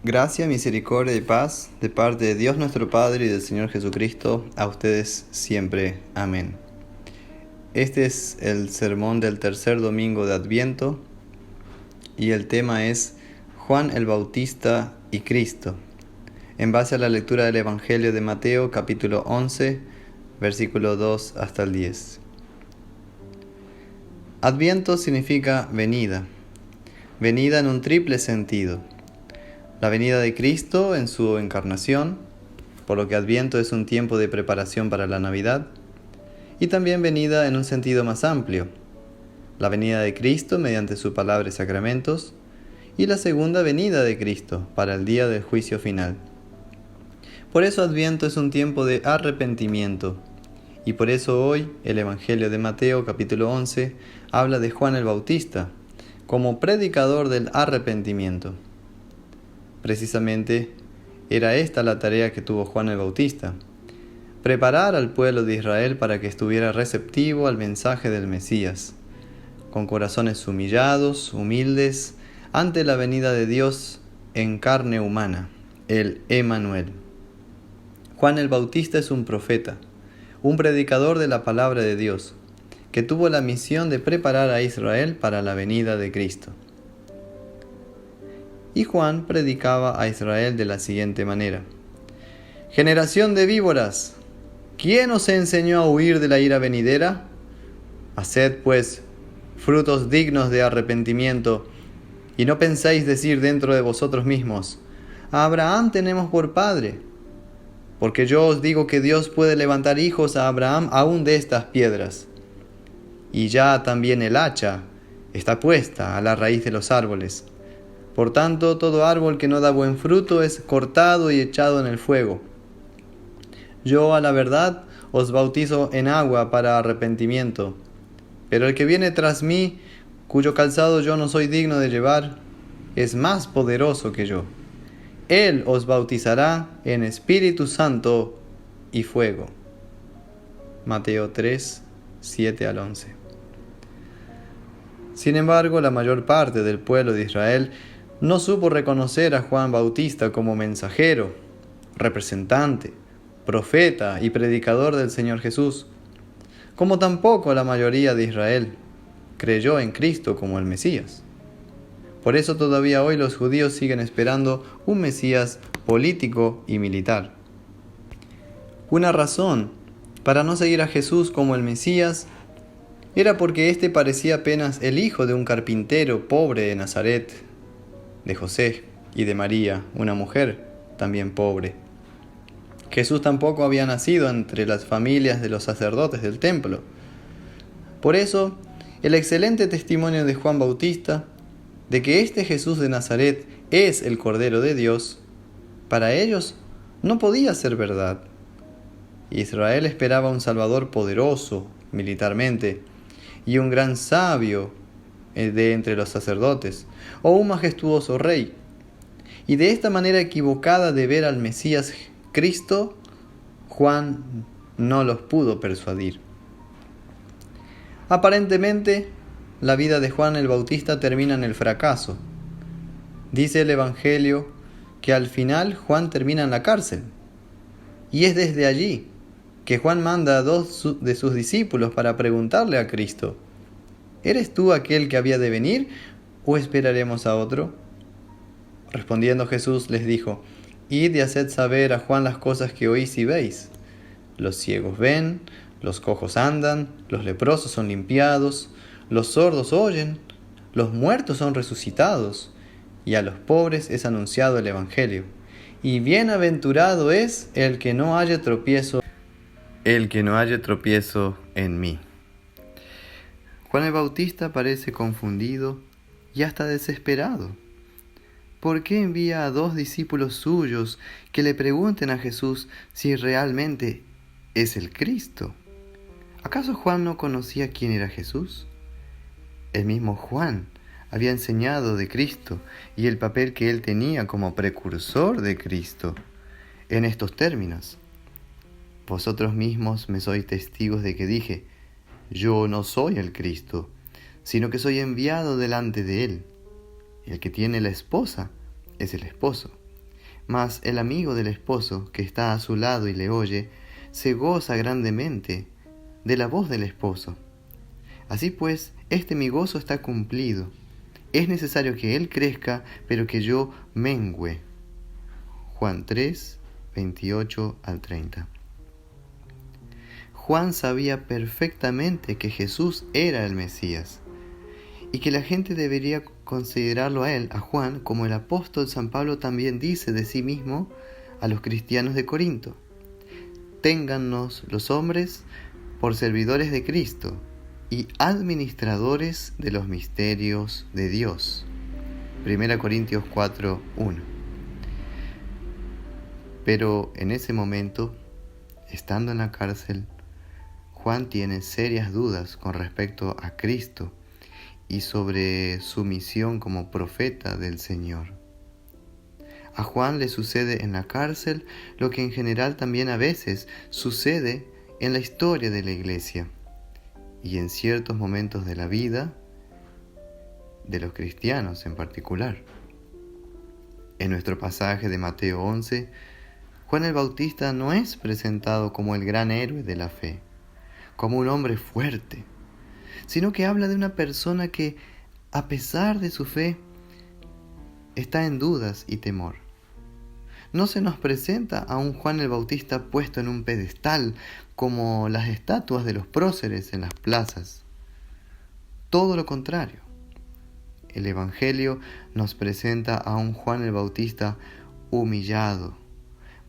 Gracia, misericordia y paz de parte de Dios nuestro Padre y del Señor Jesucristo, a ustedes siempre. Amén. Este es el sermón del tercer domingo de Adviento y el tema es Juan el Bautista y Cristo, en base a la lectura del Evangelio de Mateo, capítulo 11, versículo 2 hasta el 10. Adviento significa venida en un triple sentido. La venida de Cristo en su encarnación, por lo que Adviento es un tiempo de preparación para la Navidad, y también venida en un sentido más amplio, la venida de Cristo mediante su palabra y sacramentos, y la segunda venida de Cristo para el día del juicio final. Por eso Adviento es un tiempo de arrepentimiento, y por eso hoy el Evangelio de Mateo capítulo 11 habla de Juan el Bautista como predicador del arrepentimiento. Precisamente era esta la tarea que tuvo Juan el Bautista: preparar al pueblo de Israel para que estuviera receptivo al mensaje del Mesías, con corazones humillados, humildes, ante la venida de Dios en carne humana, el Emmanuel. Juan el Bautista es un profeta, un predicador de la palabra de Dios, que tuvo la misión de preparar a Israel para la venida de Cristo. Y Juan predicaba a Israel de la siguiente manera: «Generación de víboras, ¿quién os enseñó a huir de la ira venidera? Haced, pues, frutos dignos de arrepentimiento, y no penséis decir dentro de vosotros mismos: a Abraham tenemos por padre. Porque yo os digo que Dios puede levantar hijos a Abraham aún de estas piedras. Y ya también el hacha está puesta a la raíz de los árboles. Por tanto, todo árbol que no da buen fruto es cortado y echado en el fuego. Yo, a la verdad, os bautizo en agua para arrepentimiento. Pero el que viene tras mí, cuyo calzado yo no soy digno de llevar, es más poderoso que yo. Él os bautizará en Espíritu Santo y fuego». Mateo 3, 7 al 11. Sin embargo, la mayor parte del pueblo de Israel no supo reconocer a Juan Bautista como mensajero, representante, profeta y predicador del Señor Jesús, como tampoco la mayoría de Israel creyó en Cristo como el Mesías. Por eso todavía hoy los judíos siguen esperando un Mesías político y militar. Una razón para no seguir a Jesús como el Mesías era porque éste parecía apenas el hijo de un carpintero pobre de Nazaret, de José y de María, una mujer también pobre. Jesús tampoco había nacido entre las familias de los sacerdotes del templo. Por eso, el excelente testimonio de Juan Bautista de que este Jesús de Nazaret es el Cordero de Dios, para ellos no podía ser verdad. Israel esperaba un Salvador poderoso militarmente y un gran sabio de entre los sacerdotes, o un majestuoso rey. Y de esta manera equivocada de ver al Mesías Cristo, Juan no los pudo persuadir. Aparentemente, la vida de Juan el Bautista termina en el fracaso. Dice el Evangelio que al final Juan termina en la cárcel. Y es desde allí que Juan manda a dos de sus discípulos para preguntarle a Cristo: ¿eres tú aquel que había de venir o esperaremos a otro? Respondiendo Jesús les dijo: «Id y haced saber a Juan las cosas que oís y veis. Los ciegos ven, los cojos andan, los leprosos son limpiados, los sordos oyen, los muertos son resucitados, y a los pobres es anunciado el Evangelio. Y bienaventurado es el que no haya tropiezo en mí». Juan el Bautista parece confundido y hasta desesperado. ¿Por qué envía a dos discípulos suyos que le pregunten a Jesús si realmente es el Cristo? ¿Acaso Juan no conocía quién era Jesús? El mismo Juan había enseñado de Cristo y el papel que él tenía como precursor de Cristo en estos términos: «Vosotros mismos me sois testigos de que dije: yo no soy el Cristo, sino que soy enviado delante de él. El que tiene la esposa es el esposo, Mas el amigo del esposo, que está a su lado y le oye, se goza grandemente de la voz del esposo. Así pues, mi gozo está cumplido. Es necesario que él crezca, pero que yo mengüe. Juan 3, 28 al 30. Juan sabía perfectamente que Jesús era el Mesías y que la gente debería considerarlo a él, a Juan, como el apóstol San Pablo también dice de sí mismo a los cristianos de Corinto: téngannos los hombres por servidores de Cristo y administradores de los misterios de Dios. 1 Corintios 4, 1. Pero en ese momento, estando en la cárcel, Juan tiene serias dudas con respecto a Cristo y sobre su misión como profeta del Señor. A Juan le sucede en la cárcel lo que en general también a veces sucede en la historia de la Iglesia y en ciertos momentos de la vida de los cristianos en particular. En nuestro pasaje de Mateo 11, Juan el Bautista no es presentado como el gran héroe de la fe, como un hombre fuerte, sino que habla de una persona que, a pesar de su fe, está en dudas y temor. No se nos presenta a un Juan el Bautista puesto en un pedestal como las estatuas de los próceres en las plazas. Todo lo contrario. El Evangelio nos presenta a un Juan el Bautista humillado,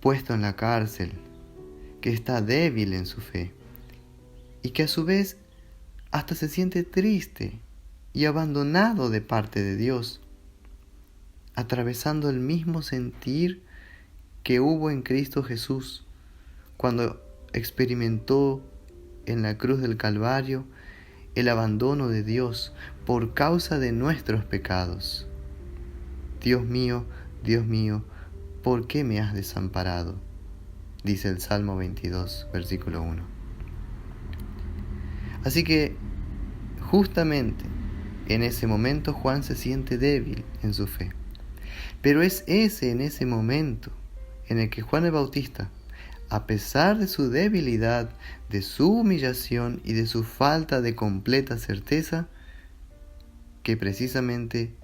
puesto en la cárcel, que está débil en su fe y que a su vez hasta se siente triste y abandonado de parte de Dios, atravesando el mismo sentir que hubo en Cristo Jesús cuando experimentó en la cruz del Calvario el abandono de Dios por causa de nuestros pecados. Dios mío, ¿por qué me has desamparado?, dice el Salmo 22, versículo 1. Así que, justamente en ese momento Juan se siente débil en su fe. Pero es en ese momento en el que Juan el Bautista, a pesar de su debilidad, de su humillación y de su falta de completa certeza, que precisamente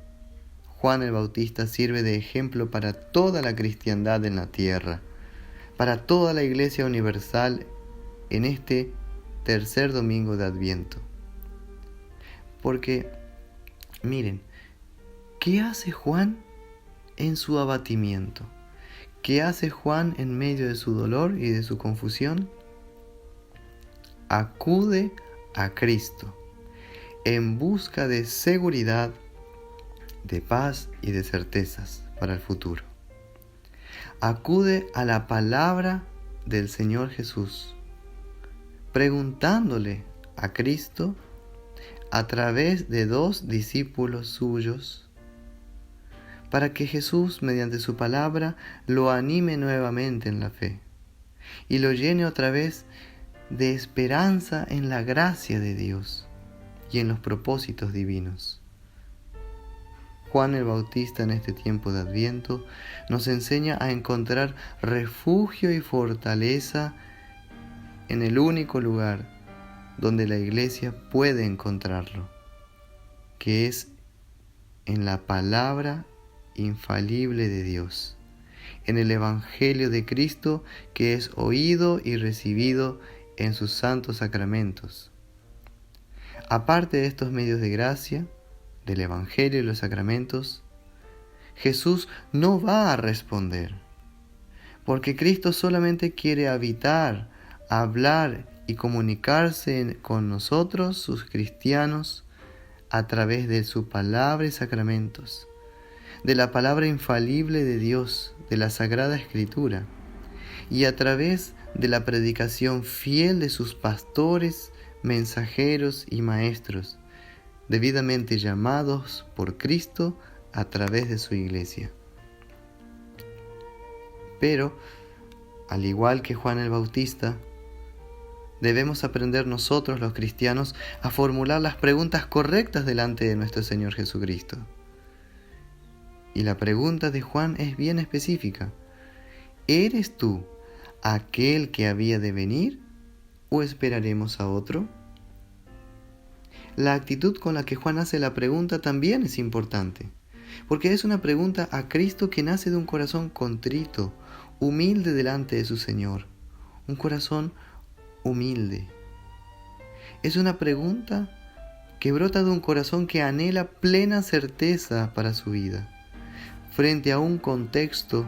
Juan el Bautista sirve de ejemplo para toda la cristiandad en la tierra, para toda la Iglesia universal en este tercer domingo de Adviento. Porque, miren, ¿qué hace Juan en su abatimiento? ¿Qué hace Juan en medio de su dolor y de su confusión? Acude a Cristo en busca de seguridad, de paz y de certezas para el futuro. Acude a la palabra del Señor Jesús, preguntándole a Cristo a través de 2 discípulos suyos, para que Jesús, mediante su palabra, lo anime nuevamente en la fe y lo llene otra vez de esperanza en la gracia de Dios y en los propósitos divinos. Juan el Bautista en este tiempo de Adviento nos enseña a encontrar refugio y fortaleza en el único lugar donde la Iglesia puede encontrarlo, que es en la palabra infalible de Dios, en el Evangelio de Cristo, que es oído y recibido en sus santos sacramentos. Aparte de estos medios de gracia, del Evangelio y los sacramentos, Jesús no va a responder, porque Cristo solamente quiere habitar, hablar y comunicarse con nosotros, sus cristianos, a través de su palabra y sacramentos, de la palabra infalible de Dios, de la Sagrada Escritura, y a través de la predicación fiel de sus pastores, mensajeros y maestros, debidamente llamados por Cristo a través de su Iglesia. Pero, al igual que Juan el Bautista, debemos aprender nosotros los cristianos a formular las preguntas correctas delante de nuestro Señor Jesucristo. Y la pregunta de Juan es bien específica. ¿eres tú aquel que había de venir o esperaremos a otro? La actitud con la que Juan hace la pregunta también es importante, porque es una pregunta a Cristo que nace de un corazón contrito, humilde delante de su Señor, un corazón humilde. Es una pregunta que brota de un corazón que anhela plena certeza para su vida, frente a un contexto,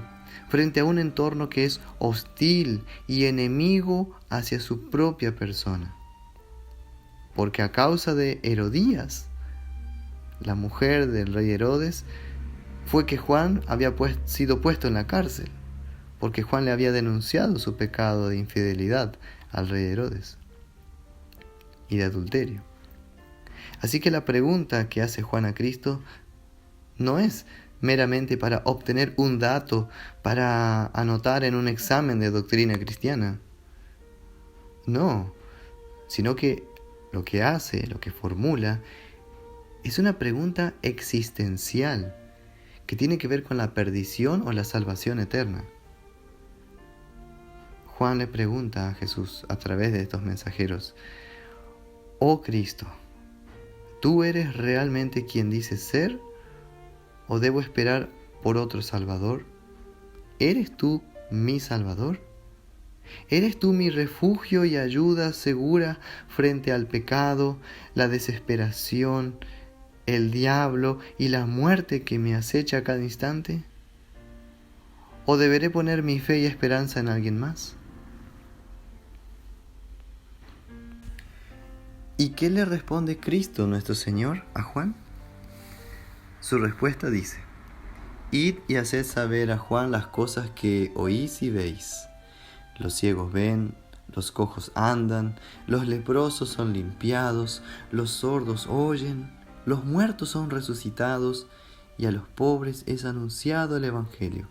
frente a un entorno que es hostil y enemigo hacia su propia persona. Porque a causa de Herodías, la mujer del rey Herodes, fue que Juan había sido puesto en la cárcel, porque Juan le había denunciado su pecado de infidelidad al rey Herodes y de adulterio. Así que la pregunta que hace Juan a Cristo no es meramente para obtener un dato para anotar en un examen de doctrina cristiana. No, sino que lo que hace, lo que formula, es una pregunta existencial que tiene que ver con la perdición o la salvación eterna. Juan le pregunta a Jesús a través de estos mensajeros: «Oh Cristo, ¿tú eres realmente quien dices ser o debo esperar por otro Salvador? ¿Eres tú mi Salvador? ¿Eres tú mi refugio y ayuda segura frente al pecado, la desesperación, el diablo y la muerte que me acecha a cada instante? ¿O deberé poner mi fe y esperanza en alguien más?» ¿Y qué le responde Cristo nuestro Señor a Juan? Su respuesta dice: «Id y haced saber a Juan las cosas que oís y veis. Los ciegos ven, los cojos andan, los leprosos son limpiados, los sordos oyen, los muertos son resucitados, y a los pobres es anunciado el Evangelio.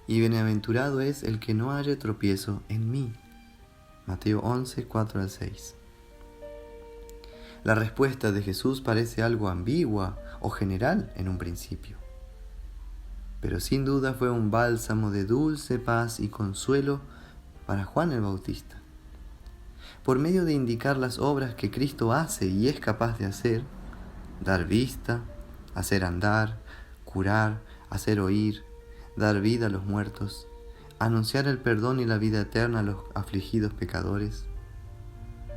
Y bienaventurado es el que no haya tropiezo en mí». Mateo 11, 4-6. La respuesta de Jesús parece algo ambigua o general en un principio, pero sin duda fue un bálsamo de dulce paz y consuelo para Juan el Bautista. Por medio de indicar las obras que Cristo hace y es capaz de hacer, dar vista, hacer andar, curar, hacer oír, dar vida a los muertos, anunciar el perdón y la vida eterna a los afligidos pecadores,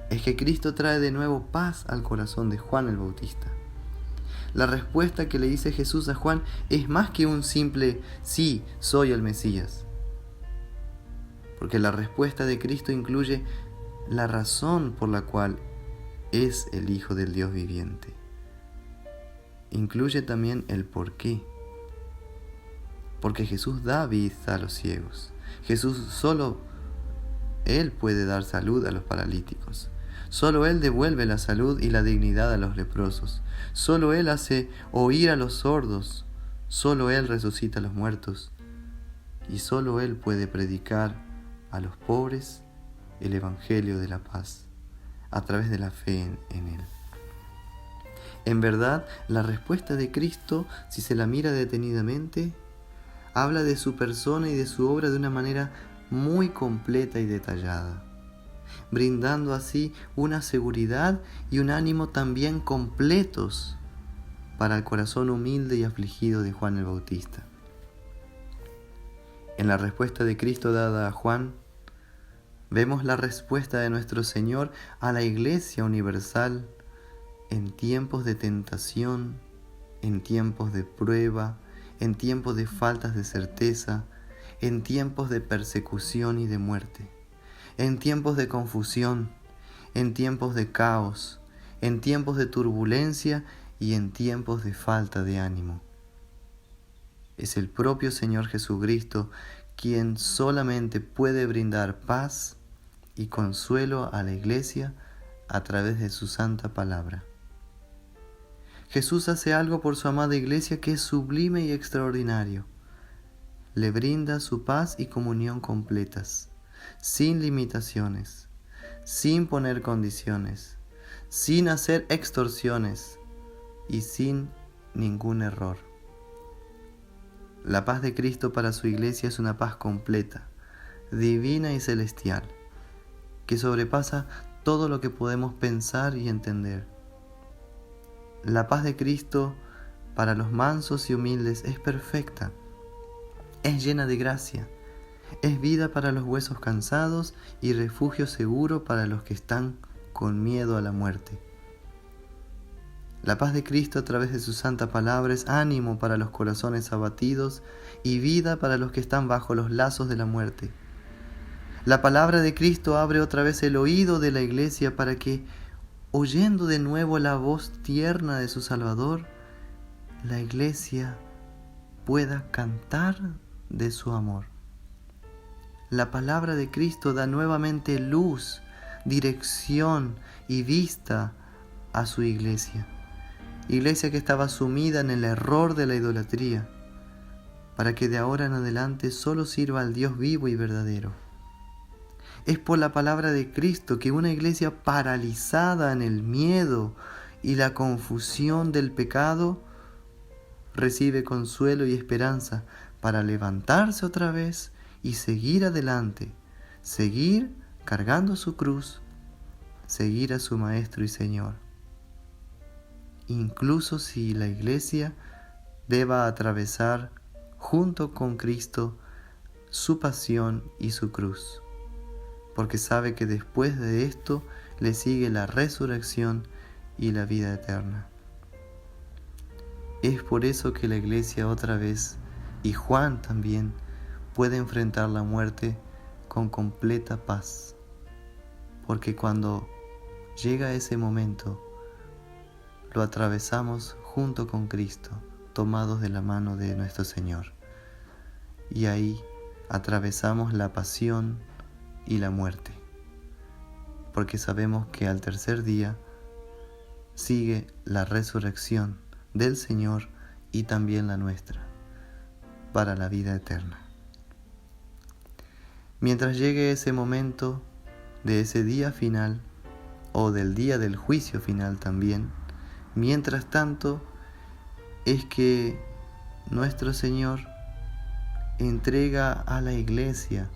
es que Cristo trae de nuevo paz al corazón de Juan el Bautista. La respuesta que le dice Jesús a Juan es más que un simple «sí, soy el Mesías», porque la respuesta de Cristo incluye la razón por la cual es el Hijo del Dios viviente. Incluye también el por qué. Porque Jesús da vista a los ciegos. Jesús solo Él puede dar salud a los paralíticos. Solo Él devuelve la salud y la dignidad a los leprosos. Solo Él hace oír a los sordos. Solo Él resucita a los muertos. Y solo Él puede predicar a los pobres el Evangelio de la paz a través de la fe en Él. En verdad, la respuesta de Cristo, si se la mira detenidamente, habla de su persona y de su obra de una manera muy completa y detallada, brindando así una seguridad y un ánimo también completos para el corazón humilde y afligido de Juan el Bautista. En la respuesta de Cristo dada a Juan, vemos la respuesta de nuestro Señor a la Iglesia universal en tiempos de tentación, en tiempos de prueba, en tiempos de faltas de certeza, en tiempos de persecución y de muerte, en tiempos de confusión, en tiempos de caos, en tiempos de turbulencia y en tiempos de falta de ánimo. Es el propio Señor Jesucristo quien solamente puede brindar paz y consuelo a la Iglesia a través de su santa palabra. Jesús hace algo por su amada Iglesia que es sublime y extraordinario. Le brinda su paz y comunión completas, sin limitaciones, sin poner condiciones, sin hacer extorsiones y sin ningún error. La paz de Cristo para su Iglesia es una paz completa, divina y celestial, que sobrepasa todo lo que podemos pensar y entender. La paz de Cristo para los mansos y humildes es perfecta, es llena de gracia, es vida para los huesos cansados y refugio seguro para los que están con miedo a la muerte. La paz de Cristo a través de su santa palabra es ánimo para los corazones abatidos y vida para los que están bajo los lazos de la muerte. La palabra de Cristo abre otra vez el oído de la Iglesia para que, oyendo de nuevo la voz tierna de su Salvador, la Iglesia pueda cantar de su amor. La palabra de Cristo da nuevamente luz, dirección y vista a su Iglesia. Iglesia que estaba sumida en el error de la idolatría, para que de ahora en adelante solo sirva al Dios vivo y verdadero. Es por la palabra de Cristo que una iglesia paralizada en el miedo y la confusión del pecado recibe consuelo y esperanza para levantarse otra vez y seguir adelante, seguir cargando su cruz, seguir a su Maestro y Señor. Incluso si la iglesia deba atravesar junto con Cristo su pasión y su cruz, porque sabe que después de esto le sigue la resurrección y la vida eterna. Es por eso que la iglesia otra vez, y Juan también, puede enfrentar la muerte con completa paz, porque cuando llega ese momento, lo atravesamos junto con Cristo, tomados de la mano de nuestro Señor. Y ahí atravesamos la pasión y la muerte, porque sabemos que al tercer día sigue la resurrección del Señor y también la nuestra, para la vida eterna. Mientras llegue ese momento de ese día final, o del día del juicio final también, mientras tanto es que nuestro Señor entrega a la iglesia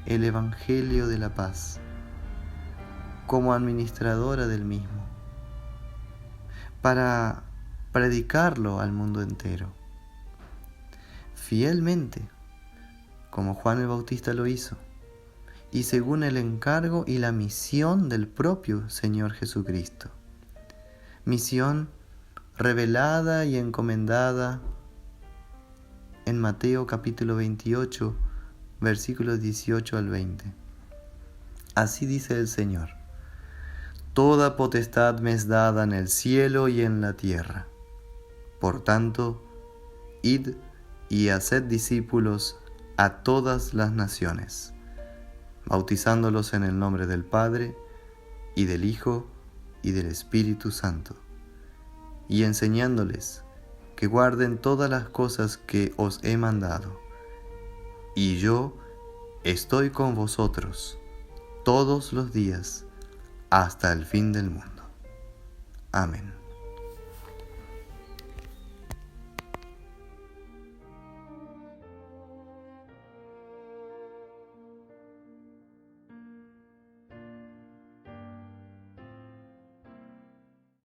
el Evangelio de la paz como administradora del mismo, para predicarlo al mundo entero, fielmente, como Juan el Bautista lo hizo, y según el encargo y la misión del propio Señor Jesucristo. Misión revelada y encomendada en Mateo capítulo 28, versículos 18 al 20. Así dice el Señor: Toda potestad me es dada en el cielo y en la tierra. Por tanto, id y haced discípulos a todas las naciones, bautizándolos en el nombre del Padre, y del Hijo, y del Espíritu Santo, y enseñándoles que guarden todas las cosas que os he mandado. Y yo estoy con vosotros todos los días hasta el fin del mundo. Amén.